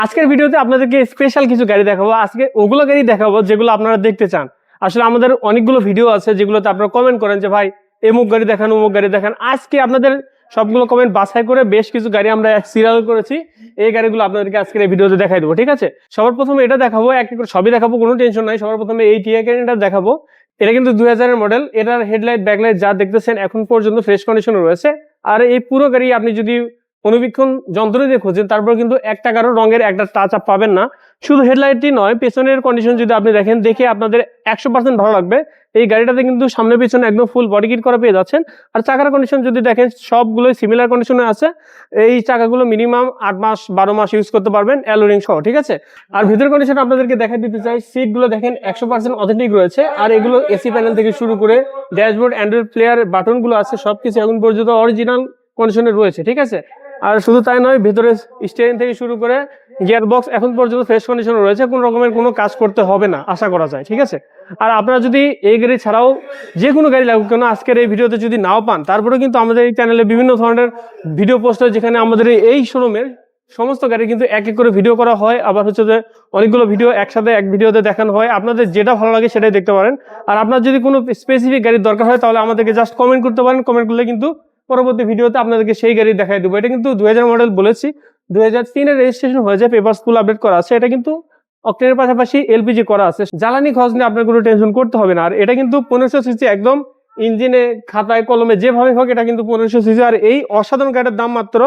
আজকের ভিডিওতে আপনাদেরকে স্পেশাল কিছু গাড়ি দেখাবো। আজকে ওগুলো গাড়ি দেখাবো যেগুলো আপনারা দেখতে চান। আসলে আমাদের অনেকগুলো ভিডিও আছে যেগুলোতে আপনারা কমেন্ট করেন যে ভাই এমুক গাড়ি দেখান, অমুক গাড়ি দেখান। আজকে আপনাদের সবগুলো কমেন্ট বাছাই করে বেশ কিছু গাড়ি আমরা সিরিয়াল করেছি। এই গাড়িগুলো আপনাদেরকে আজকের এই ভিডিওতে দেখাই দেবো, ঠিক আছে? সবার প্রথমে এটা দেখাবো, এক এক করে সবই দেখাবো, কোনো টেনশন নাই। সবার প্রথমে এই টিয়া ক্যারিটা দেখাবো। এটা কিন্তু 2000-এর মডেল। এটার হেডলাইট ব্যাকলাইট যা দেখতেছেন এখন পর্যন্ত ফ্রেশ কন্ডিশনে রয়েছে। আর এই পুরো গাড়ি আপনি যদি অনুবীক্ষণ যন্ত্র দিয়ে খোঁজেন তারপর কিন্তু এক টাকারও রঙের একটা টাচ আপ পাবেন না। শুধু হেডলাইটই নয়, পেছনের কন্ডিশন যদি আপনি দেখেন, দেখে আপনাদের 100% ভালো লাগবে। এই গাড়িটাতে কিন্তু সামনে পিছনে একদম ফুল বডি কিট করা পেয়ে যাচ্ছেন। আর চাকার কন্ডিশন যদি দেখেন সবগুলোই সিমিলার কন্ডিশনে আছে। এই চাকাগুলো মিনিমাম 8 মাস 12 মাস ইউজ করতে পারবেন অ্যালোরিং সহ, ঠিক আছে? আর ভিতরের কন্ডিশন আপনাদেরকে দেখা দিতে চাই। সিটগুলো দেখেন 100% অথেন্টিক রয়েছে। আর এগুলো এসি প্যানেল থেকে শুরু করে ড্যাশবোর্ড, অ্যান্ড্রয়েড প্লেয়ার বাটনগুলো আছে, সবকিছু এখন পর্যন্ত অরিজিনাল কন্ডিশনে রয়েছে, ঠিক আছে? আর শুধু তাই নয়, ভেতরে স্টিয়ারিং থেকে শুরু করে গিয়ার বক্স এখন পর্যন্ত ফ্রেশ কন্ডিশনে রয়েছে। কোনো রকমের কোনো কাজ করতে হবে না আশা করা যায়, ঠিক আছে? আর আপনারা যদি এই গাড়ি ছাড়াও যে কোনো গাড়ি লাগুক কেন আজকের এই ভিডিওতে যদি নাও পান, তারপরেও কিন্তু আমাদের এই চ্যানেলে বিভিন্ন ধরনের ভিডিও পোস্ট হয়, যেখানে আমাদের এই শোরুমের সমস্ত গাড়ি কিন্তু এক এক করে ভিডিও করা হয়। আবার হচ্ছে যে অনেকগুলো ভিডিও একসাথে এক ভিডিওতে দেখানো হয়। আপনাদের যেটা ভালো লাগে সেটাই দেখতে পারেন। আর আপনার যদি কোনো স্পেসিফিক গাড়ির দরকার হয় তাহলে আমাদেরকে জাস্ট কমেন্ট করতে পারেন। কমেন্ট করলে কিন্তু পরবর্তী ভিডিওতে আপনাদেরকে সেই গাড়ি দেখাই দেবো। এটা কিন্তু 2000 মডেল বলেছি, 2003-এর রেজিস্ট্রেশন হয়েছে, পেপারস ফুল আপডেট করা আছে। এটা কিন্তু অক্টেনের পাশাপাশি এলপিজি করা আছে। জ্বালানি খরচ নিয়ে আপনার কোনো টেনশন করতে হবে না। আর এটা কিন্তু 1500 সিসি, একদম ইঞ্জিনে খাতায় কলমে যেভাবে হোক এটা কিন্তু 1500 সিসি। আর এই অসাধারণ গাড়িটার দাম মাত্র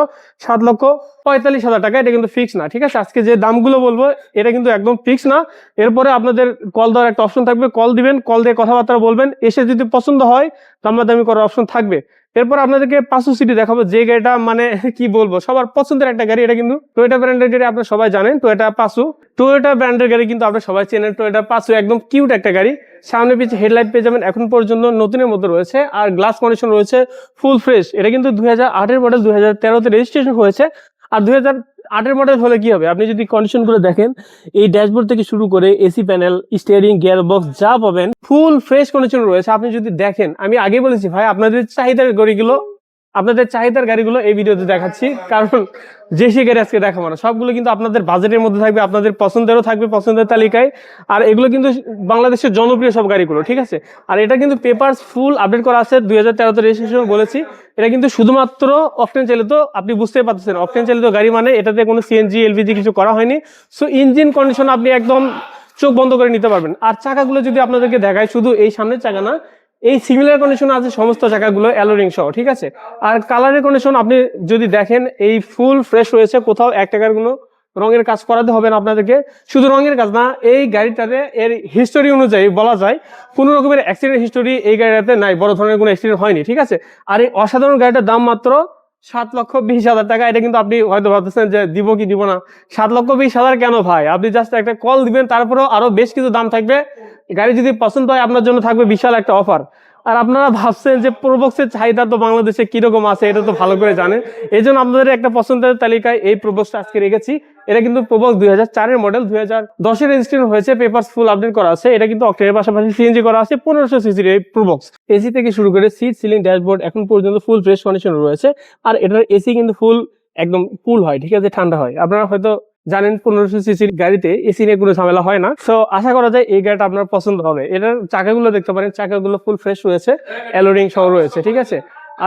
7,45,000 টাকা। এটা কিন্তু ফিক্স না, ঠিক আছে? আজকে যে দামগুলো বলবো এটা কিন্তু একদম ফিক্স না। এরপরে আপনাদের কল দেওয়ার একটা অপশন থাকবে, কল দিবেন, কল দিয়ে কথাবার্তা বলবেন। এসে যদি পছন্দ হয় দামাদামি করার অপশন থাকবে। এরপর আপনাদেরকে পাঁচশো সিটি দেখাবো, যে গাড়িটা মানে কি বলবো, সবার পছন্দের একটা গাড়ি। এটা কিন্তু টয়োটা ব্র্যান্ডের গাড়ি, আপনারা সবাই জানেন টয়োটা পাসো। টয়োটা ব্র্যান্ডের গাড়ি কিন্তু আপনারা সবাই চেনেন, টয়োটা পাসো একদম কিউট একটা গাড়ি। সামনে পিছে হেডলাইট পেয়ে যাবেন, এখন পর্যন্ত নতুনের মধ্যে রয়েছে। আর গ্লাস কন্ডিশন রয়েছে ফুল ফ্রেশ। এটা কিন্তু 2008-এর মডেল, 2013-তে রেজিস্ট্রেশন হয়েছে। আর 2008-এর মডেল হলে কি হবে, আপনি যদি কন্ডিশন করে দেখেন, এই ড্যাশবোর্ড থেকে শুরু করে AC panel, steering, gear box যা পাবেন ফুল ফ্রেশ কন্ডিশন রয়েছে। আপনি যদি দেখেন, আমি আগে বলেছি ভাই আপনাদের চাহিদার গাড়িগুলো এই ভিডিওতে দেখাচ্ছি, কারণ যে সে গাড়ি আজকে দেখাবো না, সবগুলো কিন্তু আপনাদের বাজেটের মধ্যে থাকবে, আপনাদের পছন্দেরও থাকবে, পছন্দের তালিকায়। আর এগুলো কিন্তু বাংলাদেশের জনপ্রিয় সব গাড়িগুলো, ঠিক আছে? আর এটা কিন্তু পেপারস ফুল আপডেট করা আছে, 2013-তে রেজিস্ট্রেশন বলেছি। এটা কিন্তু শুধুমাত্র অকটেন চালিত। আপনি বুঝতেই পারতেছেন অকটেন চালিত গাড়ি মানে এটাতে কোনো সিএনজি এলপিজি কিছু করা হয়নি। সো ইঞ্জিন কন্ডিশন আপনি একদম চোখ বন্ধ করে নিতে পারবেন। আর চাকাগুলো যদি আপনাদেরকে দেখায়, শুধু এই সামনের চাকা না, এই সিমিলার কন্ডিশন আছে সমস্ত চাকাগুলো অ্যালোরিং সহ, ঠিক আছে? আর কালারের কন্ডিশন আপনি যদি দেখেন, এই ফুল ফ্রেশ রয়েছে, কোথাও এক টাকার কোনো রঙের কাজ করাতে হবে না আপনাদেরকে। শুধু রঙের কাজ না, এই গাড়িটাতে এর হিস্টোরি অনুযায়ী বলা যায় কোনো রকমের অ্যাক্সিডেন্ট হিস্টোরি এই গাড়িটাতে নাই, বড় ধরনের কোনো অ্যাক্সিডেন্ট হয়নি, ঠিক আছে? আর এই অসাধারণ গাড়িটার দাম মাত্র 7,20,000 টাকা। এটা কিন্তু আপনি হয়তো ভাবতেছেন যে দিব কি দিব না, 7,20,000 কেন ভাই? আপনি জাস্ট একটা কল দিবেন, তারপরেও আরো বেশ কিছু দাম থাকবে। গাড়ি যদি পছন্দ হয় আপনার জন্য থাকবে বিশাল একটা অফার। আর আপনারা ভাবছেন যে প্রোবক্সের চাহিদা তো বাংলাদেশে কিরকম আছে, এটা তো ভালো করে জানেন। এই জন্য আপনাদের একটা পছন্দের তালিকায় এই প্রোবক্সটা আজকে রেখেছি। এটা কিন্তু প্রোবক্স 2004-এর মডেল, 2010-এ রেজিস্ট্রেশন হয়েছে, পেপারস ফুল আপডেট করা আছে। এটা কিন্তু অক্টেনের পাশাপাশি সিএনজি করা আছে, 1500 সিসির এই প্রোবক্স। এসি থেকে শুরু করে সিট, সিলিং, ড্যাশবোর্ড এখন পর্যন্ত ফুল ফ্রেশ কন্ডিশনে রয়েছে। আর এটার এসি কিন্তু ফুল একদম কুল হয়, ঠিক আছে? ঠান্ডা হয়। আপনারা হয়তো জানেন 1500 সিসির গাড়িতে এসি নিয়ে কোনো ঝামেলা হয় না। সো আশা করা যায় এই গাড়িটা আপনার পছন্দ হবে। এটার চাকাগুলো দেখতে পারেন, চাকাগুলো ফুল ফ্রেশ রয়েছে, অ্যালোরিং সহ রয়েছে, ঠিক আছে?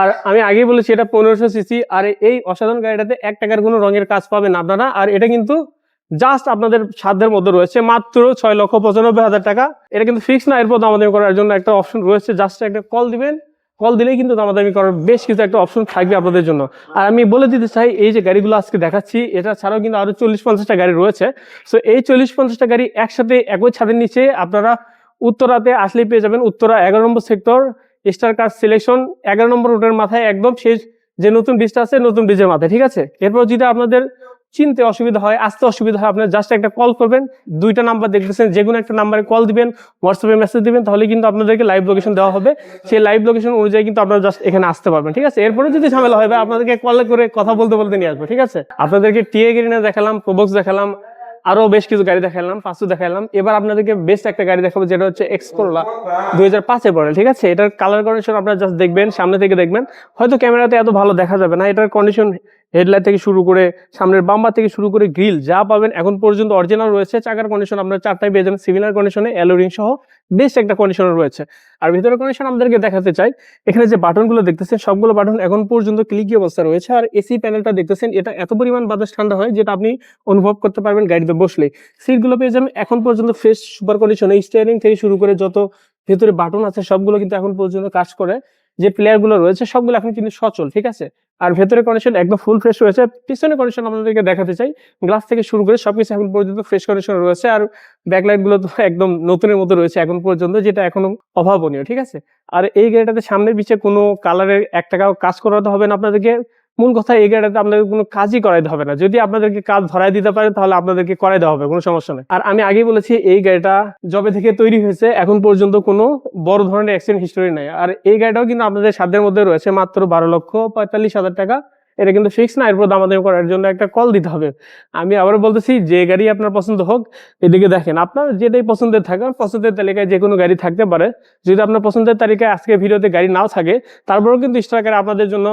আর আমি আগেই বলেছি এটা 1500 সিসি। আর এই অসাধারণ গাড়িটাতে 1 টাকার কোনো রঙের কাজ পাবেন আপনারা। আর এটা কিন্তু জাস্ট আপনাদের সাধ্যের মধ্যে রয়েছে, মাত্র 6,95,000 টাকা। এটা কিন্তু ফিক্স না, এরপর দামাদামি করার জন্য একটা অপশন রয়েছে। জাস্ট একটা কল দিবেন, কল দিলেই কিন্তু দামাদামি করার বেশ কিছু একটা অপশন থাকবে আপনাদের জন্য। আর আমি বলে দিতে চাই, এই যে গাড়িগুলো আজকে দেখাচ্ছি, এটা ছাড়াও কিন্তু আরো 40-50টা গাড়ি রয়েছে। সো এই 40-50টা গাড়ি একসাথে একই ছাদের নিচে আপনারা উত্তরাতে আসলেই পেয়ে যাবেন। উত্তরা 11 নম্বর সেক্টর, স্টার কার সিলেকশন, 11 নম্বর রোডের মাথায়, একদম শেষ যে নতুন ব্রিজটা আছে, নতুন ব্রিজের মাথায়, ঠিক আছে? এরপর যদি আপনাদের চিনতে অসুবিধা হয়, আসতে অসুবিধা হয়, আপনার জাস্ট একটা কল করবেন। 2টা নাম্বার দেখতেছেন, যে কোনো একটা নাম্বারে কল দিবেন, হোয়াটসঅ্যাপে মেসেজ দিবেন, তাহলে কিন্তু আপনাদেরকে লাইভ লোকেশন দেওয়া হবে। সেই লাইভ লোকেশন অনুযায়ী কিন্তু আপনারা জাস্ট এখানে আসতে পারবেন, ঠিক আছে? এরপরে যদি ঝামেলা হয় আপনাদেরকে কল করে কথা বলতে বলতে নিয়ে আসবো, ঠিক আছে? আপনাদেরকে টিএ গাড়ি দেখালাম, প্রোবক্স দেখালাম, আরো বেশ কিছু গাড়ি দেখালাম, পাঁচশো দেখালাম। এবার আপনাদেরকে বেস্ট একটা গাড়ি দেখাবো, যেটা হচ্ছে এক্সকোরোলা 2005-এর মডেল, ঠিক আছে? এটার কালার কন্ডিশন আপনারা জাস্ট দেখবেন, সামনে থেকে দেখবেন। হয়তো ক্যামেরাতে এত ভালো দেখা যাবে না, এটার কন্ডিশন হেডলাইট থেকে শুরু করে সামনের বাম্পার থেকে শুরু করে গ্রিল যা পাবেন এখন পর্যন্ত অরিজিনাল রয়েছে। চাকার কন্ডিশন আপনারা 4টাই পেয়ে যাবেন সিমিলার কন্ডিশনে, অ্যালোরিং সহ বেস্ট একটা কন্ডিশনে রয়েছে। আর ভিতরের কন্ডিশন আমাদেরকে দেখাতে চাই, এখানে যে বাটনগুলো দেখতেছেন সবগুলো বাটন এখন পর্যন্ত ক্লিকি অবস্থা রয়েছে। আর এসি প্যানেলটা দেখতেছেন, এটা এত পরিমাণ বাতাস ঠান্ডা হয় যেটা আপনি অনুভব করতে পারবেন গাড়িতে বসলেই। সিটগুলো পেয়ে যাবেন এখন পর্যন্ত ফ্রেশ সুপার কন্ডিশনে, স্টিয়ারিং থেকে শুরু করে যত ভেতরে বাটন আছে সবগুলো কিন্তু এখন পর্যন্ত কাজ করে। যে প্লেয়ার গুলো রয়েছে সবগুলো এখন কিন্তু সচল, ঠিক আছে। আর ভেতরে কন্ডিশন একদম ফুল ফ্রেশ রয়েছে। পিছনে কন্ডিশন আপনাদেরকে দেখাতে চাই, গ্লাস থেকে শুরু করে সবকিছু এখন পর্যন্ত ফ্রেশ কন্ডিশন রয়েছে। আর ব্যাকলাইট গুলো তো একদম নতুনের মতো রয়েছে এখন পর্যন্ত, যেটা এখনো অভাবনীয়, ঠিক আছে। আর এই গাড়িটাতে সামনের পিছে কোনো কালারের 1 টাকাও কাজ করাতে হবে না আপনাদেরকে। মূল কথা, এই গাড়িটাতে আপনাদের কোনো কাজই করাইতে হবে না। যদি আপনাদেরকে কাজ ধরাই দিতে পারে তাহলে আপনাদেরকে করাই দেওয়া হবে, কোনো সমস্যা নেই। আর আমি আগেই বলেছি এই গাড়িটা যবে থেকে তৈরি হয়েছে এখন পর্যন্ত কোনো বড় ধরনের অ্যাক্সিডেন্ট হিস্টোরি নাই। আর এই গাড়িটাও কিন্তু আপনাদের সাধ্যের মধ্যে রয়েছে, মাত্র 12,45,000 টাকা। এটা কিন্তু ফিক্স না, এরপর দামাদামি করার জন্য একটা কল দিতে হবে। আমি আবারও বলতেছি, যে গাড়ি আপনার পছন্দ হোক, এদিকে দেখেন আপনার যেটাই পছন্দের থাকে, পছন্দের তালিকায় যে কোনো গাড়ি থাকতে পারে। যদি আপনার পছন্দের তালিকায় আজকে ভিডিওতে গাড়ি নাও থাকে, তারপরেও কিন্তু স্ট্রাইকারে আপনাদের জন্য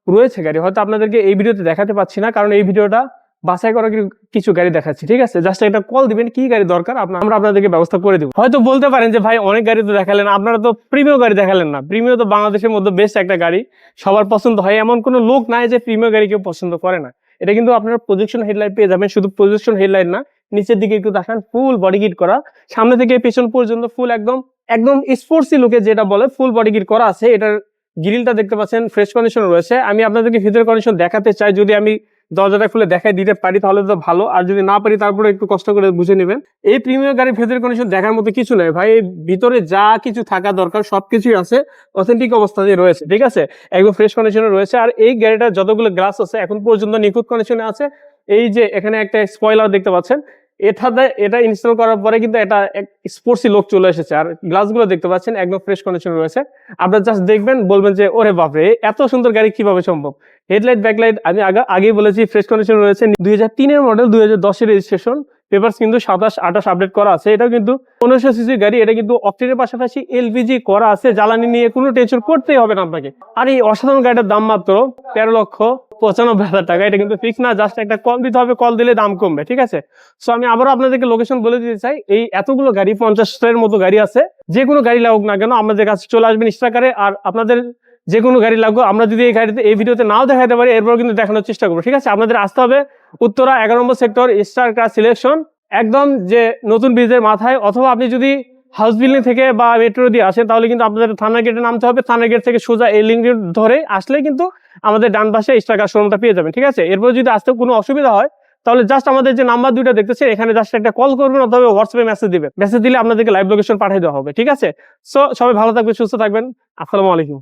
রয়েছে গাড়ি। হয়তো আপনাদেরকে এই ভিডিওতে দেখাতে পাচ্ছি না, কারণ এই ভিডিওটা বাছাই করা কিছু গাড়ি দেখাচ্ছি, ঠিক আছে। জাস্ট একটা কল দিবেন, কি গাড়ি দরকার আমরা আপনাদেরকে ব্যবস্থা করে দেবো। হয়তো বলতে পারেন যে ভাই অনেক গাড়ি তো দেখালেন, আপনারা তো প্রিমিয় গাড়ি দেখালেন না। প্রিমিয় তো বাংলাদেশের মধ্যে বেস্ট একটা গাড়ি, সবার পছন্দ হয়, এমন কোনো লোক নাই যে প্রিমিয় গাড়ি কেউ পছন্দ করে না। এটা কিন্তু আপনারা প্রজেকশন হেডলাইট পেয়ে যাবেন, শুধু প্রজেকশন হেডলাইট না, নিচের দিকে একটু দেখান, ফুল বডি কিট করা, সামনে থেকে পেছন পর্যন্ত ফুল একদম একদম স্পোর্টসি লুকে যেটা বলে ফুল বডি কিট করা আছে। এটার গ্রিলটা দেখতে পাচ্ছেন ফ্রেশ কন্ডিশন রয়েছে। আমি আপনাদেরকে ভিতরের কন্ডিশন দেখাতে চাই, যদি আমি দরজাটা খুলে দেখাই দিতে পারি তাহলে তো ভালো, আর যদি না পারি তারপরে একটু কষ্ট করে বুঝে নেবেন। এই প্রিমিয়াম গাড়ির ভেতরের কন্ডিশন দেখার মতো কিছু নেই ভাই, ভিতরে যা কিছু থাকা দরকার সবকিছুই আছে, অথেন্টিক অবস্থাতে রয়েছে, ঠিক আছে, একদম ফ্রেশ কন্ডিশনে রয়েছে। আর এই গাড়িটার যতগুলো গ্লাস আছে এখন পর্যন্ত নিখুঁত কন্ডিশনে আছে। এই যে এখানে একটা স্পয়লার দেখতে পাচ্ছেন, এটা ইনস্টল করার পরে কিন্তু এটা স্পোর্টসি লুক চলে এসেছে। আর গ্লাসগুলো দেখতে পাচ্ছেন একদম ফ্রেশ কন্ডিশনে রয়েছে। আপনারা জাস্ট দেখবেন, বলবেন যে ওরে বাপরে, এত সুন্দর গাড়ি কিভাবে সম্ভব। হেডলাইট ব্যাকলাইট আমি আগেই বলেছি ফ্রেশ কন্ডিশন রয়েছে। 2003-এর মডেল, 2010-এর রেজিস্ট্রেশন, পেপারস কিন্তু 27-28 আপডেট করা আছে। এটাও কিন্তু 1500 সিসির গাড়ি। এটা কিন্তু অকটেনের পাশাপাশি এলপিজি করা আছে, জ্বালানি নিয়ে কোনো টেনশন করতেই হবে না আপনাকে। আর এই অসাধারণ গাড়িটার দাম মাত্র 13,95,000 টাকা। এটা কিন্তু ফিক্স না, জাস্ট একটা কল দিতে হবে, কল দিলে দাম কমবে, ঠিক আছে। সো আমি আবারও আপনাদেরকে লোকেশন বলে দিতে চাই, এই এতগুলো গাড়ি 50-এর মতো গাড়ি আছে, যে কোনো গাড়ি লাগুক না কেন আমাদের কাছে চলে আসবেন স্ট্রাইকারে। আর আপনাদের যে কোনো গাড়ি লাগবে, আমরা যদি এই গাড়িতে এই ভিডিওতে নাও দেখাতে পারি এরপর কিন্তু দেখানোর চেষ্টা করবো, ঠিক আছে। আপনাদের আসতে হবে উত্তরা 11 নম্বর সেক্টর, স্টার কার সিলেকশন, একদম যে নতুন ব্রিজের মাথায়। অথবা আপনি যদি হাউস বিল্ডিং থেকে বা মেট্রো দিয়ে আসেন তাহলে কিন্তু আপনাদের থানা গেটে নামতে হবে। থানা গেট থেকে সোজা এই লিঙ্ক ধরে আসলে কিন্তু আমাদের ডান পাশে স্টার কার শোরুমটা পেয়ে যাবেন, ঠিক আছে। এরপর যদি আসতে কোনো অসুবিধা হয় তাহলে জাস্ট আমাদের যে নাম্বার দুইটা দেখতেছেন এখানে জাস্ট একটা কল করবেন অথবা হোয়াটসঅ্যাপে মেসেজ দিবেন। মেসেজ দিলে আপনাদেরকে লাইভ লোকেশন পাঠিয়ে দেওয়া হবে, ঠিক আছে। সো সবাই ভালো থাকবেন, সুস্থ থাকবেন। আসসালামু আলাইকুম।